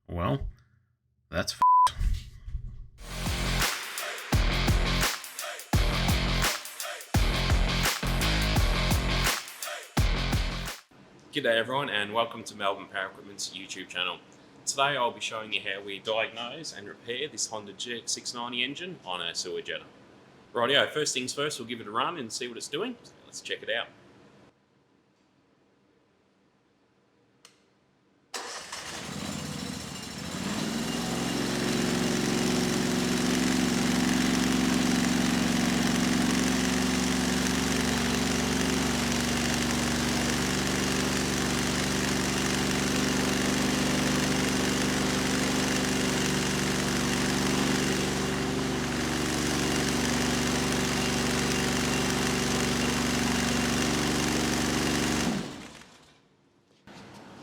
Well, that's G'day everyone and welcome to Melbourne Power Equipment's YouTube channel. Today I'll be showing you how we diagnose and repair this Honda GX690 engine on a sewer jetter. Rightio, first things first, we'll give it a run and see what it's doing. So let's check it out.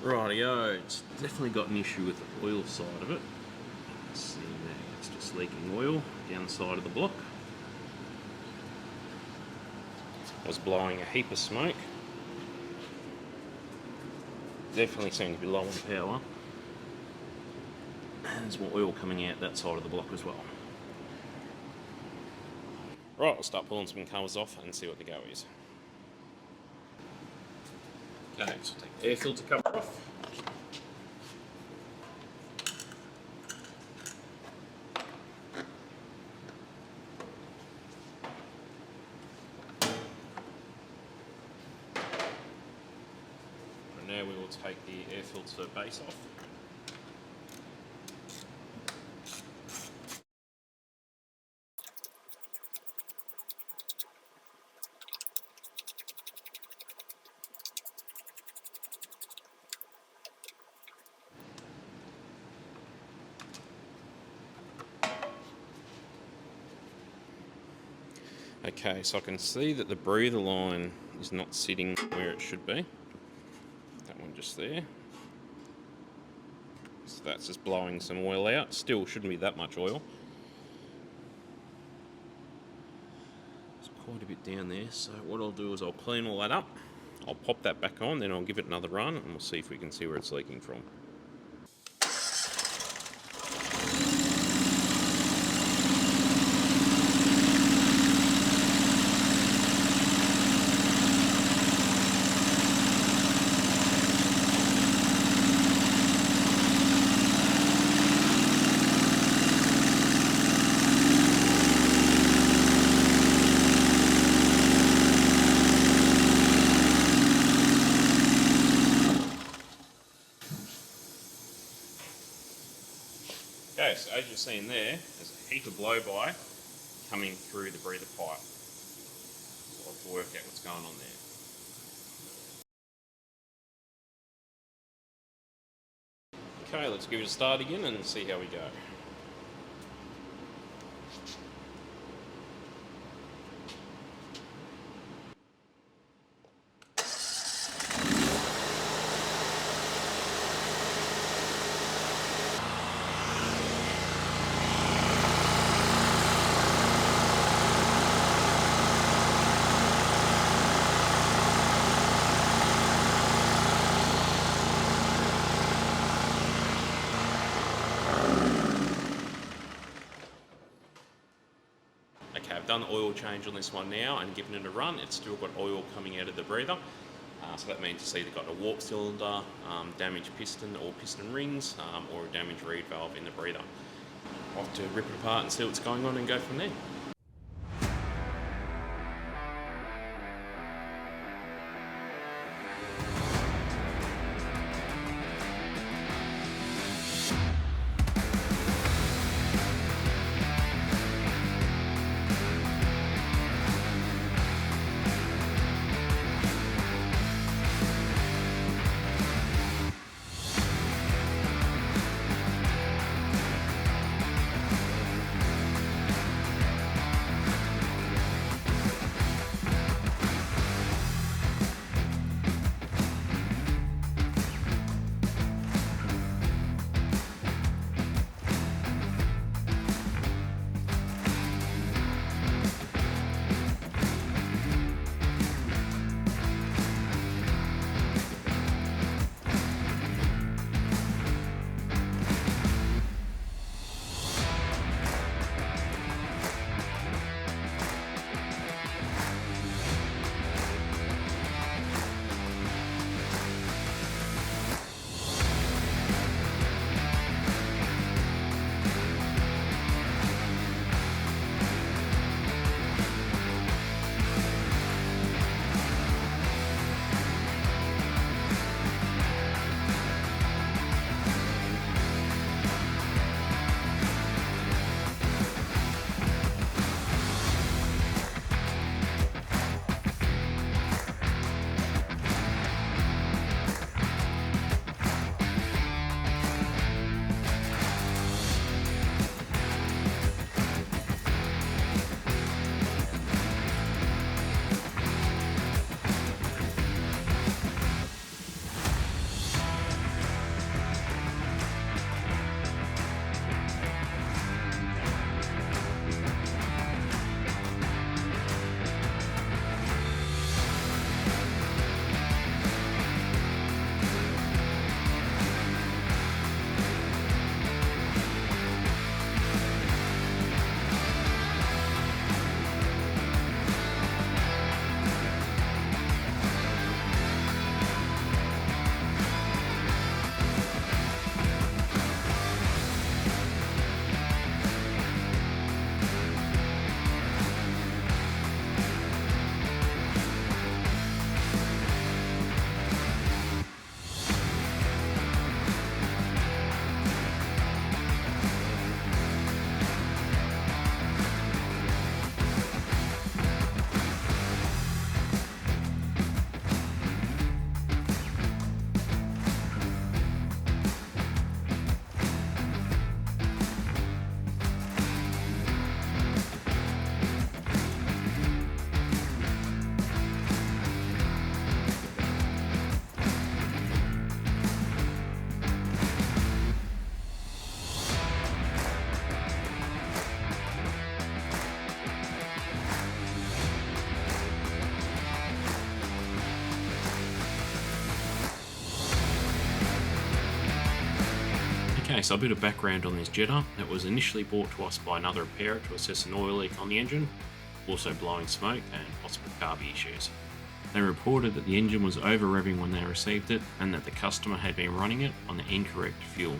Rightio, it's definitely got an issue with the oil side of it. Let's see there, it's just leaking oil down the side of the block. I was blowing a heap of smoke. Definitely seems to be low on power. And there's more oil coming out that side of the block as well. Right, we'll start pulling some covers off and see what the go is. Okay, so take the air filter cover off. And now we will take the air filter base off. Okay, so I can see that the breather line is not sitting where it should be. That one just there. So that's just blowing some oil out. Still shouldn't be that much oil. There's quite a bit down there, so what I'll do is I'll clean all that up. I'll pop that back on, then I'll give it another run and we'll see if we can see where it's leaking from. Okay, so as you're seeing there, there's a heap of blow-by coming through the breather pipe. So I'll have to work out what's going on there. Okay, let's give it a start again and see how we go. Okay, I've done the oil change on this one now and given it a run. It's still got oil coming out of the breather. So that means it's either got a warp cylinder, damaged piston or piston rings, or a damaged reed valve in the breather. I'll have to rip it apart and see what's going on and go from there. Okay, so a bit of background on this Jetta. It was initially brought to us by another repairer to assess an oil leak on the engine, also blowing smoke and possible carb issues. They reported that the engine was over revving when they received it and that the customer had been running it on the incorrect fuel.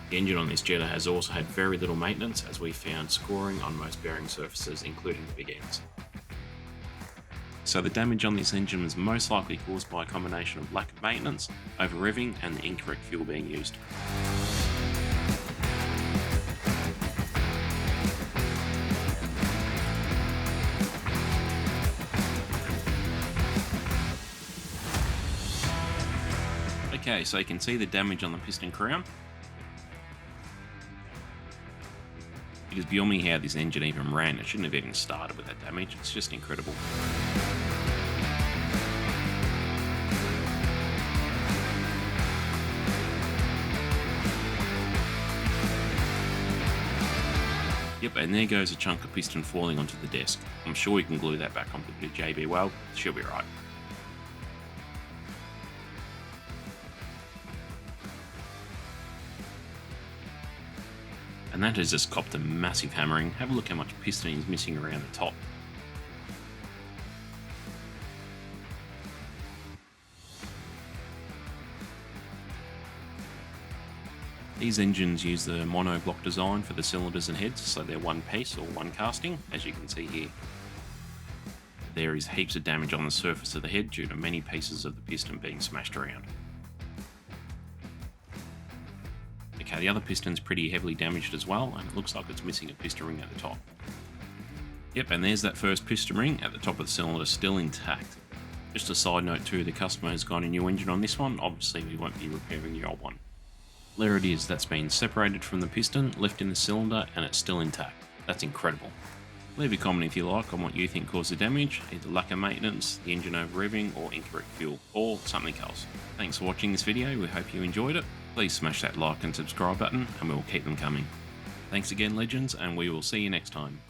The engine on this Jetta has also had very little maintenance, as we found scoring on most bearing surfaces, including the big ends. So the damage on this engine was most likely caused by a combination of lack of maintenance, over revving and the incorrect fuel being used. Okay, so you can see the damage on the piston crown. It is beyond me how this engine even ran. It shouldn't have even started with that damage. It's just incredible. Yep, and there goes a chunk of piston falling onto the desk. I'm sure we can glue that back onto the JB weld. She'll be right. And that has just copped a massive hammering. Have a look how much piston is missing around the top. These engines use the monoblock design for the cylinders and heads, so they're one piece or one casting, as you can see here. There is heaps of damage on the surface of the head due to many pieces of the piston being smashed around. Okay, the other piston's pretty heavily damaged as well, and it looks like it's missing a piston ring at the top. Yep, and there's that first piston ring at the top of the cylinder, still intact. Just a side note too, the customer has got a new engine on this one. Obviously we won't be repairing the old one. There it is, that's been separated from the piston, left in the cylinder, and it's still intact. That's incredible. Leave a comment if you like on what you think caused the damage, either lack of maintenance, the engine over revving, or incorrect fuel, or something else. Thanks for watching this video, we hope you enjoyed it. Please smash that like and subscribe button, and we'll keep them coming. Thanks again, legends, and we will see you next time.